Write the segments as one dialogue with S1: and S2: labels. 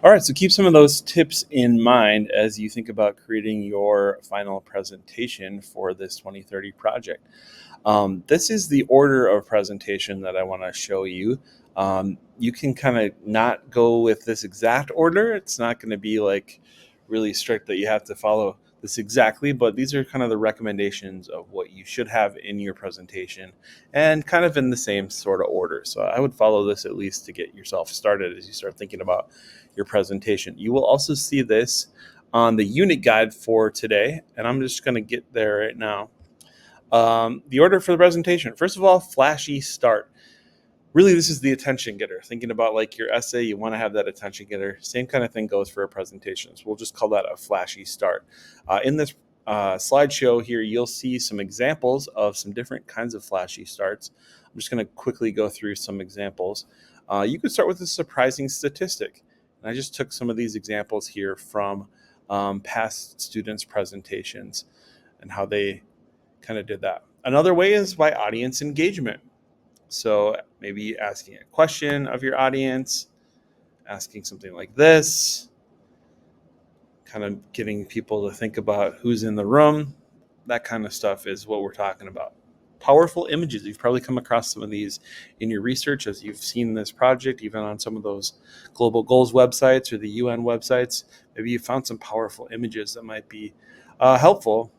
S1: All right, so keep some of those tips in mind as you think about creating your final presentation for this 2030 project. This is the order of presentation that I want to show you. You can kind of not go with this exact order. It's not going to be like really strict that you have to follow this exactly, but these are kind of the recommendations of what you should have in your presentation and kind of in the same sort of order. So I would follow this at least to get yourself started as you start thinking about your presentation. You will also see this on the unit guide for today, and I'm just going to get there right now. The order for the presentation. First of all, flashy start. Really, this is the attention getter. Thinking about like your essay, you want to have that attention getter. Same kind of thing goes for a presentation. So we'll just call that a flashy start. In this slideshow here, you'll see some examples of some different kinds of flashy starts. I'm just going to quickly go through some examples. You could start with a surprising statistic. And I just took some of these examples here from past students' presentations and how they kind of did that. Another way is by audience engagement. So maybe asking a question of your audience, asking something like this, kind of getting people to think about who's in the room. That kind of stuff is what we're talking about. Powerful images. You've probably come across some of these in your research as you've seen this project, even on some of those global goals websites or the UN websites. Maybe you found some powerful images that might be helpful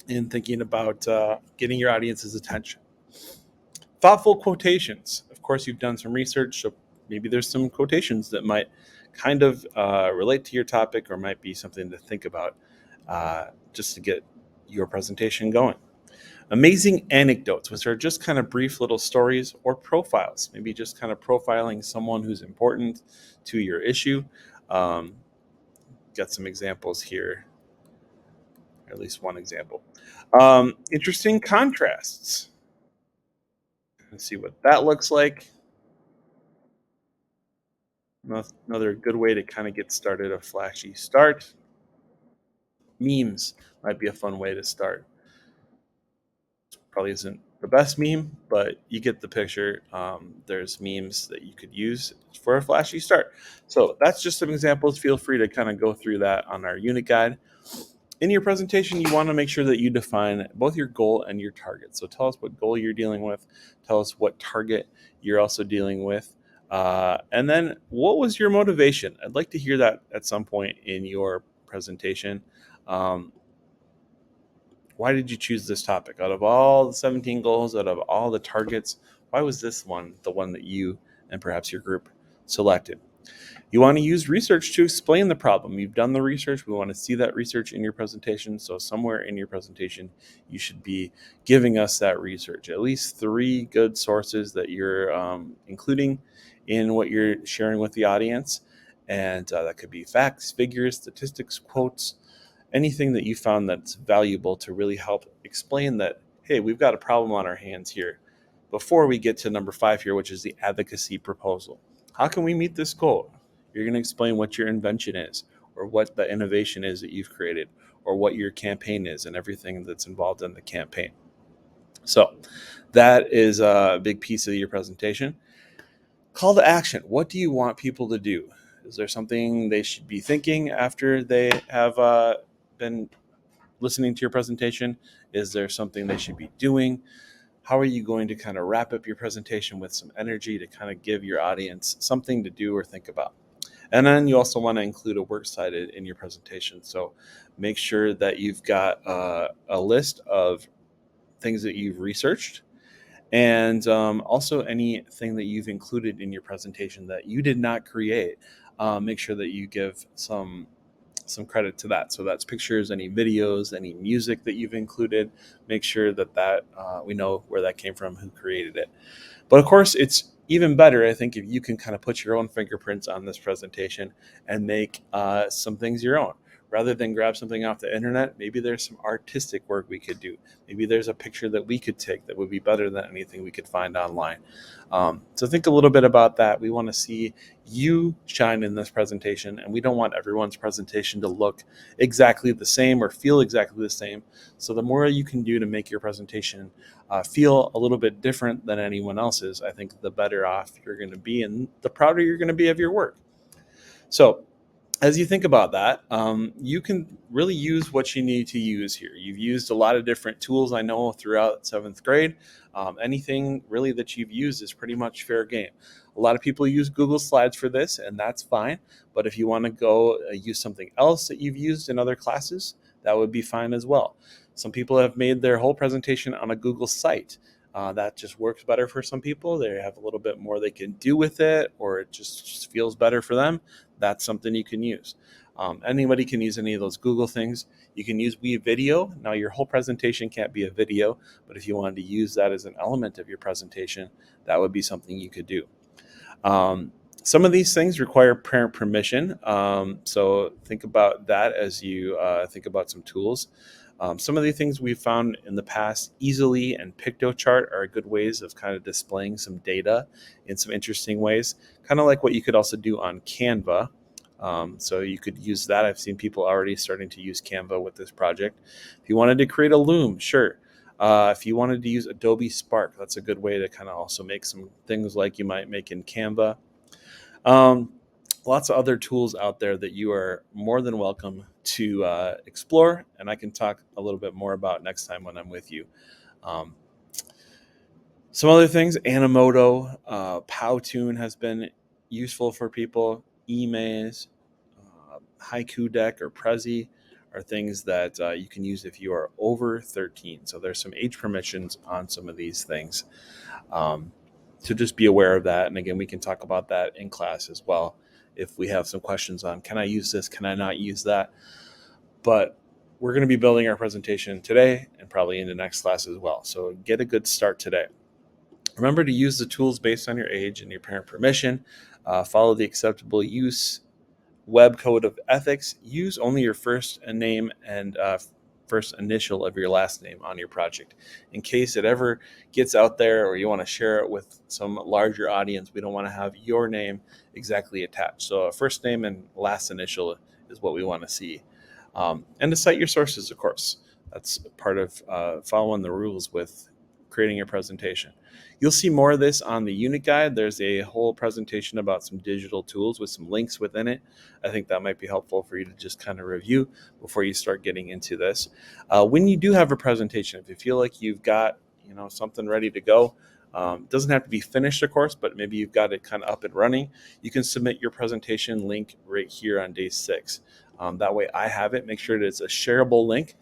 S1: in thinking about getting your audience's attention. Thoughtful quotations. Of course, you've done some research, so maybe there's some quotations that might kind of relate to your topic or might be something to think about just to get your presentation going. Amazing anecdotes, which are just kind of brief little stories or profiles, maybe just kind of profiling someone who's important to your issue. Got some examples here, or at least one example. Interesting contrasts. Let's see what that looks like. Another good way to kind of get started a flashy start. Memes might be a fun way to start. Probably isn't the best meme, but you get the picture. There's memes that you could use for a flashy start. So that's just some examples. Feel free to kind of go through that on our unit guide. In your presentation, you want to make sure that you define both your goal and your target. So tell us what goal you're dealing with. Tell us what target you're also dealing with. And then what was your motivation? I'd like to hear that at some point in your presentation. Why did you choose this topic? Out of all the 17 goals, out of all the targets, why was this one the one that you and perhaps your group selected? You want to use research to explain the problem. You've done the research. We want to see that research in your presentation. So somewhere in your presentation, you should be giving us that research. At least 3 good sources that you're including in what you're sharing with the audience. And that could be facts, figures, statistics, quotes, anything that you found that's valuable to really help explain that, hey, we've got a problem on our hands here. Before we get to number 5 here, which is the advocacy proposal. How can we meet this goal? You're going to explain what your invention is, or what the innovation is that you've created, or what your campaign is and everything that's involved in the campaign. So that is a big piece of your presentation. Call to action. What do you want people to do? Is there something they should be thinking after they have been listening to your presentation? Is there something they should be doing? How are you going to kind of wrap up your presentation with some energy to kind of give your audience something to do or think about? And then you also want to include a works cited in your presentation. So make sure that you've got a list of things that you've researched, and also anything that you've included in your presentation that you did not create. Make sure that you give some credit to that. So that's pictures, any videos, any music that you've included. Make sure that we know where that came from, who created it. But of course, it's even better, I think, if you can kind of put your own fingerprints on this presentation and make some things your own. Rather than grab something off the internet, maybe there's some artistic work we could do. Maybe there's a picture that we could take that would be better than anything we could find online. So think a little bit about that. We want to see you shine in this presentation, and we don't want everyone's presentation to look exactly the same or feel exactly the same. So the more you can do to make your presentation feel a little bit different than anyone else's, I think the better off you're going to be and the prouder you're going to be of your work. So as you think about that, you can really use what you need to use here. You've used a lot of different tools, I know, throughout seventh grade. Anything really that you've used is pretty much fair game. A lot of people use Google Slides for this, and that's fine. But if you want to go use something else that you've used in other classes, that would be fine as well. Some people have made their whole presentation on a Google site. That just works better for some people. They have a little bit more they can do with it, or it just feels better for them. That's something you can use. Anybody can use any of those Google things. You can use WeVideo. Now, your whole presentation can't be a video, but if you wanted to use that as an element of your presentation, that would be something you could do. Some of these things require parent permission, so think about that as you think about some tools. Some of the things we've found in the past, Easily and Pictochart, are good ways of kind of displaying some data in some interesting ways, kind of like what you could also do on Canva. So you could use that. I've seen people already starting to use Canva with this project. If you wanted to create a Loom, sure. If you wanted to use Adobe Spark, that's a good way to kind of also make some things like you might make in Canva. Um, Lots of other tools out there that you are more than welcome to explore, and I can talk a little bit more about next time when I'm with you. Um, some other things, Animoto, Powtoon has been useful for people. Emaze, Haiku Deck, or Prezi are things that you can use if you are over 13. So there's some age permissions on some of these things. Um, to just be aware of that. And again, we can talk about that in class as well if we have some questions on, can I use this? Can I not use that? But we're going to be building our presentation today and probably into next class as well. So get a good start today. Remember to use the tools based on your age and your parent permission. Follow the acceptable use web code of ethics. Use only your first name and first initial of your last name on your project. In case it ever gets out there or you want to share it with some larger audience, we don't want to have your name exactly attached. So a first name and last initial is what we want to see. And to cite your sources, of course. That's part of following the rules with creating your presentation. You'll see more of this on the unit guide. There's a whole presentation about some digital tools with some links within it. I think that might be helpful for you to just kind of review before you start getting into this. When you do have a presentation, if you feel like you've got something ready to go, it doesn't have to be finished, of course, but maybe you've got it kind of up and running. You can submit your presentation link right here on day 6. That way I have it. Make sure that it's a shareable link.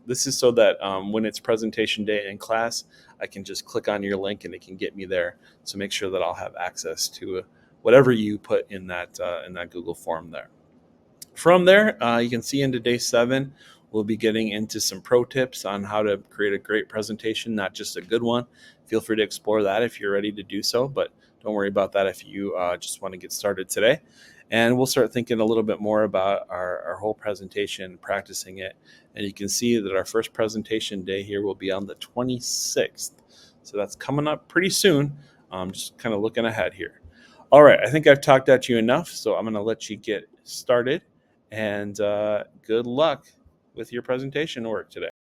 S1: This is so that when it's presentation day in class, I can just click on your link and it can get me there. So make sure that I'll have access to whatever you put in that Google form there. From there, you can see into day 7, we'll be getting into some pro tips on how to create a great presentation, not just a good one. Feel free to explore that if you're ready to do so, but don't worry about that if you just want to get started today. And we'll start thinking a little bit more about our whole presentation, practicing it. And you can see that our first presentation day here will be on the 26th. So that's coming up pretty soon. Just kind of looking ahead here. All right, I think I've talked at you enough, so I'm going to let you get started. And good luck with your presentation work today.